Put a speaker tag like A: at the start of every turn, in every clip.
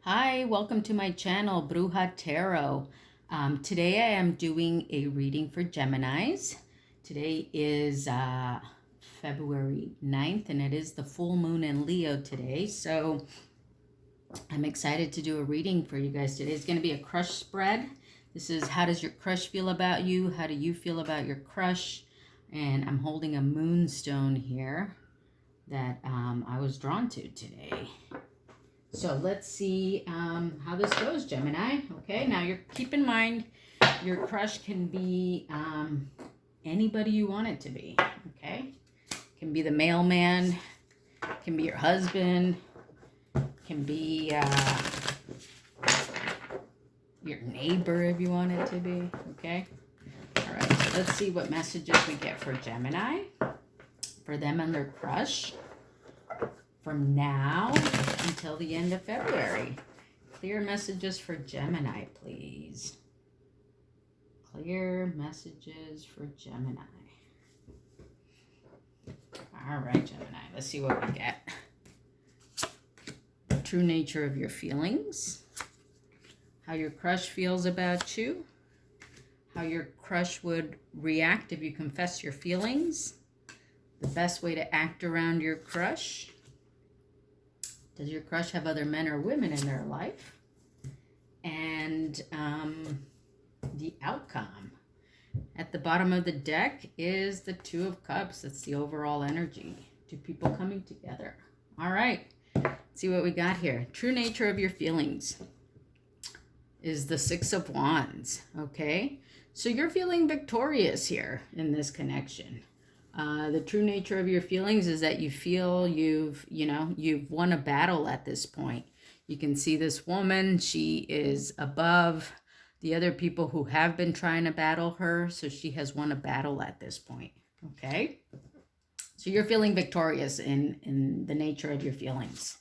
A: Hi, welcome to my channel, Bruja Tarot. Today I am doing a reading for Geminis. Today is February 9th, and it is the full moon in Leo today. So I'm excited to do a reading for you guys today. It's going to be a crush spread. This is how does your crush feel about you? How do you feel about your crush? And I'm holding a moonstone here that I was drawn to today. So let's see how this goes, Gemini. Okay, now keep in mind, your crush can be anybody you want it to be. Okay, can be the mailman, can be your husband, can be your neighbor if you want it to be. Okay, all right. So let's see what messages we get for Gemini, for them and their crush, from now until the end of February. Clear messages for Gemini, please. Clear messages for Gemini. All right, Gemini, let's see what we get. True nature of your feelings. How your crush feels about you. How your crush would react if you confess your feelings. The best way to act around your crush. Does your crush have other men or women in their life? And the outcome. At the bottom of the deck is the Two of Cups. That's the overall energy. Two people coming together. All right. Let's see what we got here. True nature of your feelings is the Six of Wands. Okay. So you're feeling victorious here in this connection. The true nature of your feelings is that you feel you've won a battle at this point. You can see this woman, she is above the other people who have been trying to battle her. So she has won a battle at this point. Okay. So you're feeling victorious in the nature of your feelings.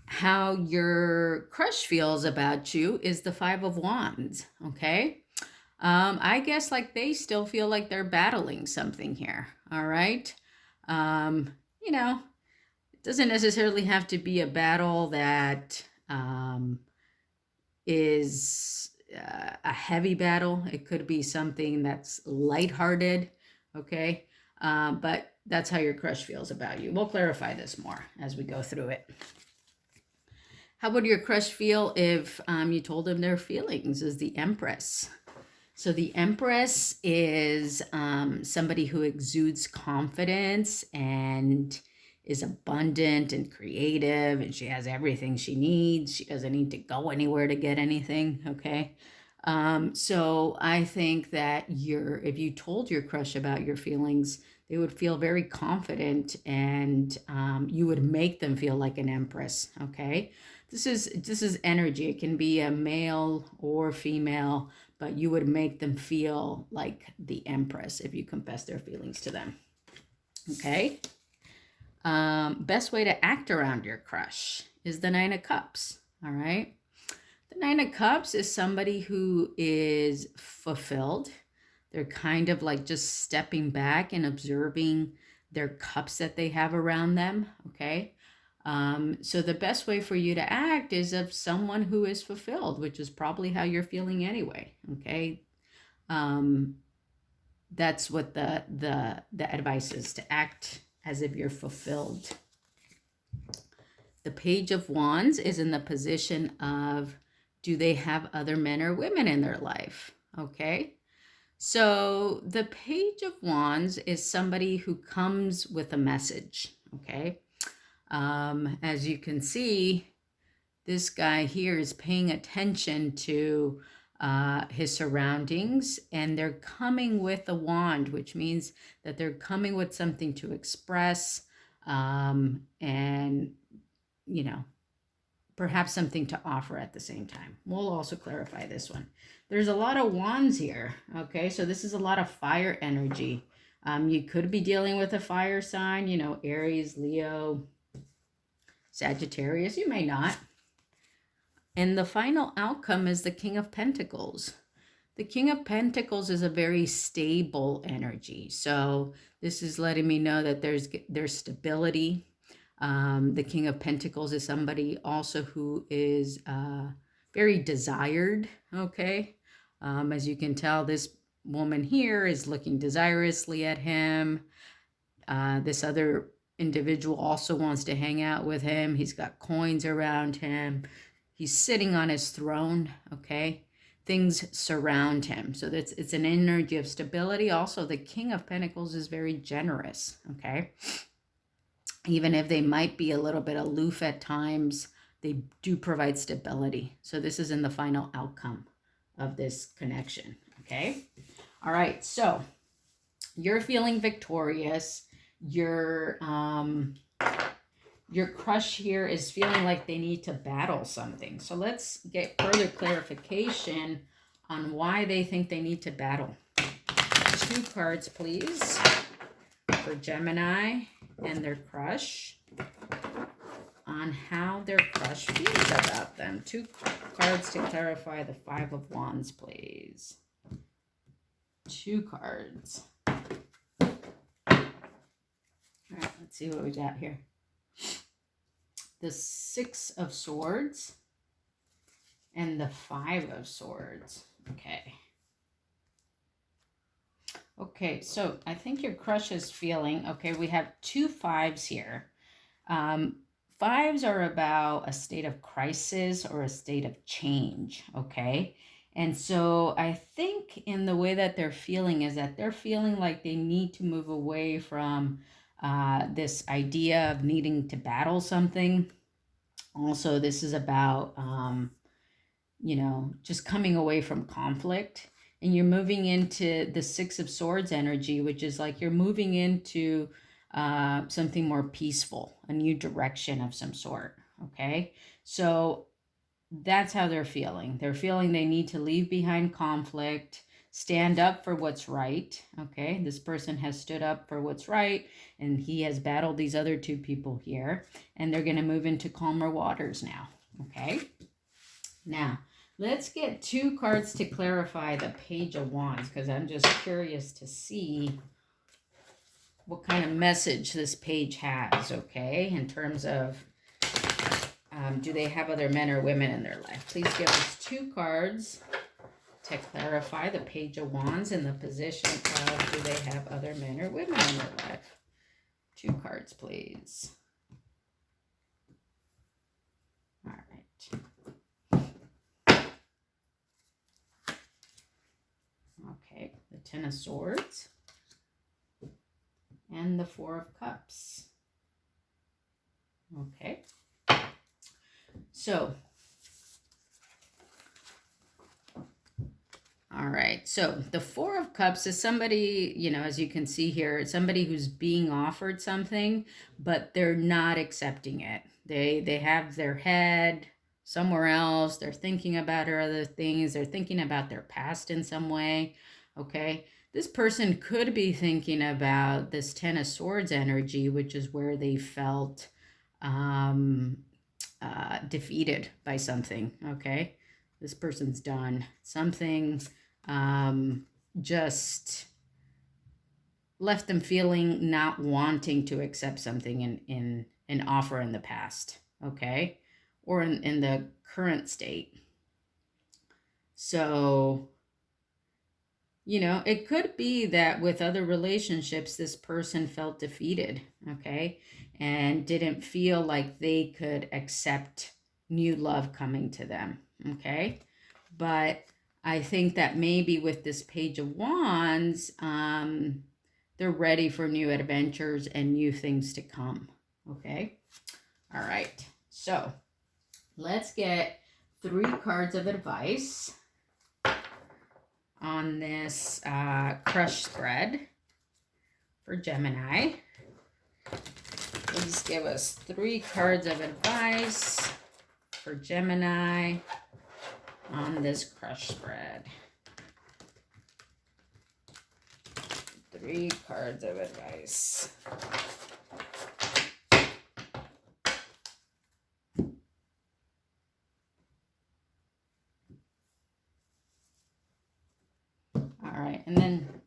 A: How your crush feels about you is the Five of Wands. Okay. I guess like they still feel like they're battling something here. All right. It doesn't necessarily have to be a battle that is a heavy battle. It could be something that's lighthearted. Okay. But that's how your crush feels about you. We'll clarify this more as we go through it. How would your crush feel if you told them their feelings? Is the Empress. So the Empress is somebody who exudes confidence and is abundant and creative, and she has everything she needs. She doesn't need to go anywhere to get anything, okay? So I think that if you told your crush about your feelings, they would feel very confident, and you would make them feel like an Empress, okay? This is energy. It can be a male or female, but you would make them feel like the Empress if you confess their feelings to them. Okay. Best way to act around your crush is the Nine of Cups. All right. The Nine of Cups is somebody who is fulfilled. They're kind of like just stepping back and observing their cups that they have around them. Okay. So the best way for you to act is of someone who is fulfilled, which is probably how you're feeling anyway. Okay. That's what the advice is, to act as if you're fulfilled. The Page of Wands is in the position of, do they have other men or women in their life? Okay. So the Page of Wands is somebody who comes with a message. Okay. As you can see, this guy here is paying attention to his surroundings, and they're coming with a wand, which means that they're coming with something to express, and, perhaps something to offer at the same time. We'll also clarify this one. There's a lot of wands here. Okay, so this is a lot of fire energy. You could be dealing with a fire sign, Aries, Leo, Sagittarius. You may not. And the final outcome is the King of Pentacles. The King of Pentacles is a very stable energy. So this is letting me know that there's stability. The King of Pentacles is somebody also who is very desired, okay? As you can tell, this woman here is looking desirously at him. This other individual also wants to hang out with him. He's got coins around him. He's sitting on his throne, okay? Things surround him. So it's an energy of stability. Also, the King of Pentacles is very generous, okay? Even if they might be a little bit aloof at times, they do provide stability. So this is in the final outcome of this connection, okay? All right, so you're feeling victorious. Your crush here is feeling like they need to battle something. So let's get further clarification on why they think they need to battle. 2 cards, please, for Gemini and their crush, on how their crush feels about them. 2 cards to clarify the 5 of Wands, please. 2 cards. All right, let's see what we got here. The 6 of Swords and the 5 of Swords. Okay. Okay, so I think your crush is feeling, okay, we have 2 5s here. 5s are about a state of crisis or a state of change, okay? And so I think in the way that they're feeling is that they're feeling like they need to move away from this idea of needing to battle something. Also, this is about, you know, just coming away from conflict. And you're moving into the 6 of Swords energy, which is like you're moving into something more peaceful, a new direction of some sort, okay? So that's how they're feeling. They're feeling they need to leave behind conflict, stand up for what's right, okay? This person has stood up for what's right, and he has battled these other 2 people here, and they're going to move into calmer waters now, okay? Now, let's get 2 cards to clarify the Page of Wands, because I'm just curious to see what kind of message this page has, okay, in terms of do they have other men or women in their life? Please give us 2 cards to clarify the Page of Wands in the position of do they have other men or women in their life? 2 cards, please. All right. Okay, the 10 of Swords and the 4 of Cups. Okay. So, all right. So the 4 of Cups is somebody, you know, as you can see here, it's somebody who's being offered something, but they're not accepting it. They have their head somewhere else. They're thinking about other things. They're thinking about their past in some way. Okay. This person could be thinking about this 10 of Swords energy, which is where they felt defeated by something, okay? This person's done something, just left them feeling not wanting to accept something in an offer in the past, okay? Or in the current state. So, you know, it could be that with other relationships, this person felt defeated, okay? And didn't feel like they could accept new love coming to them, okay? But I think that maybe with this Page of Wands, they're ready for new adventures and new things to come, okay? All right, so let's get 3 cards of advice on this crush spread for Gemini. Please give us 3 cards of advice for Gemini on this crush spread. 3 cards of advice. All right, and then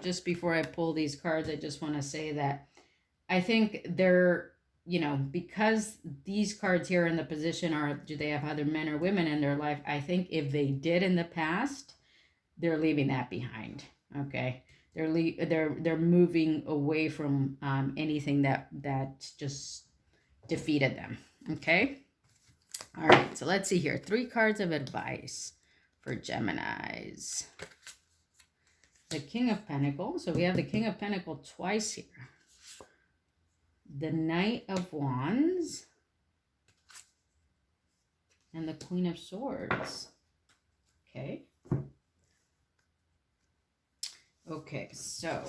A: just before I pull these cards, I just want to say that I think they're you know, because these cards here in the position are, do they have other men or women in their life? I think if they did in the past, they're leaving that behind. Okay. They're moving away from anything that just defeated them. Okay. All right. So let's see here. 3 cards of advice for Geminis. The King of Pentacles. So we have the King of Pentacles twice here. The Knight of Wands. And the Queen of Swords. Okay. Okay, so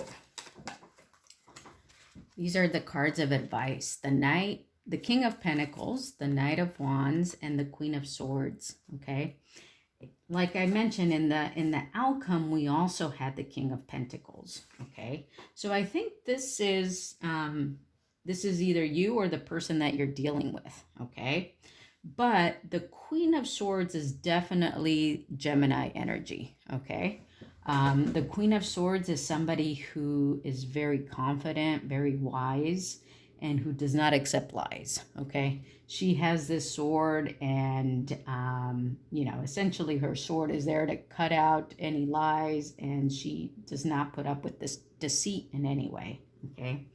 A: these are the cards of advice. The Knight, the King of Pentacles, the Knight of Wands, and the Queen of Swords. Okay. Like I mentioned in the outcome, we also had the King of Pentacles. Okay. So I think this is either you or the person that you're dealing with. Okay. But the Queen of Swords is definitely Gemini energy. Okay. The Queen of Swords is somebody who is very confident, very wise, and who does not accept lies. Okay. She has this sword, and, you know, essentially her sword is there to cut out any lies, and she does not put up with this deceit in any way. Okay.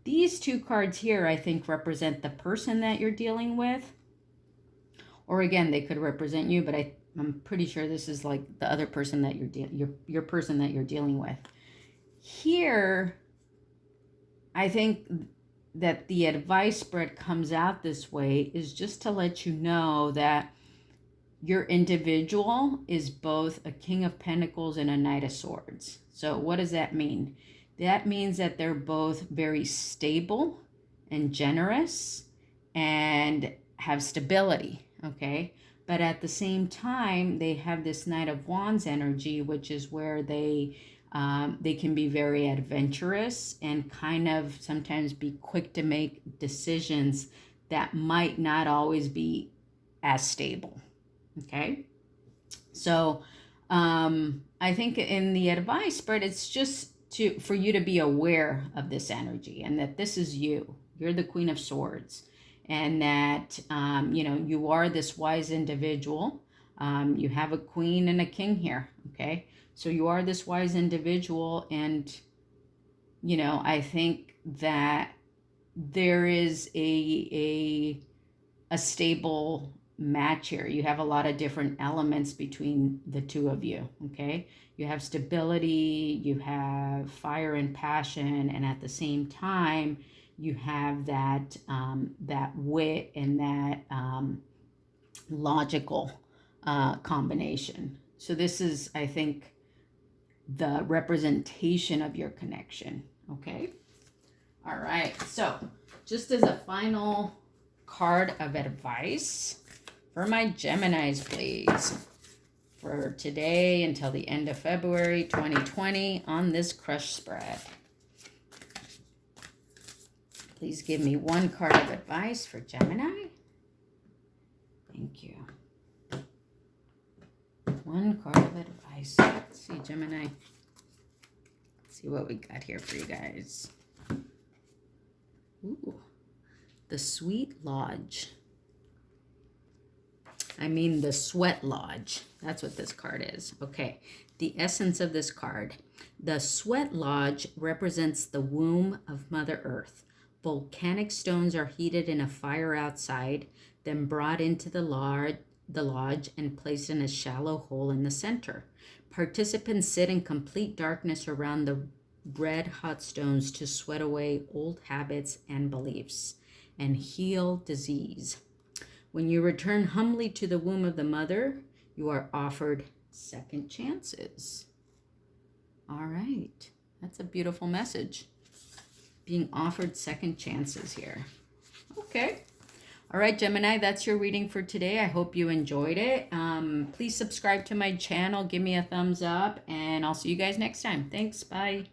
A: These 2 cards here, I think, represent the person that you're dealing with. Or again, they could represent you, but I'm pretty sure this is like the other person that your person that you're dealing with. Here, I think that the advice spread comes out this way is just to let you know that your individual is both a King of Pentacles and a Knight of Swords. So what does that mean? That means that they're both very stable and generous and have stability, okay? But at the same time, they have this Knight of Wands energy, which is where they can be very adventurous and kind of sometimes be quick to make decisions that might not always be as stable. Okay. So I think in the advice spread, it's just for you to be aware of this energy and that this is you. You're the Queen of Swords, and that, you know, you are this wise individual. You have a queen and a king here. Okay. So you are this wise individual, and, you know, I think that there is a stable match here. You have a lot of different elements between the 2 of you, okay? You have stability, you have fire and passion, and at the same time, you have that that wit and that logical combination. So this is, I think, the representation of your connection. Okay. All right. So just as a final card of advice for my Geminis, please, for today until the end of February 2020 on this crush spread. Please give me 1 card of advice for Gemini. Thank you. 1 card of advice. Let's see, Gemini. Let's see what we got here for you guys. Ooh, the Sweet Lodge. I mean the Sweat Lodge. That's what this card is. Okay, the essence of this card. The Sweat Lodge represents the womb of Mother Earth. Volcanic stones are heated in a fire outside, then brought into the lodge and placed in a shallow hole in the center. Participants sit in complete darkness around the red hot stones to sweat away old habits and beliefs and heal disease. When you return humbly to the womb of the mother, you are offered second chances. All right. That's a beautiful message. Being offered second chances here. Okay. All right, Gemini, that's your reading for today. I hope you enjoyed it. Please subscribe to my channel. Give me a thumbs up, and I'll see you guys next time. Thanks. Bye.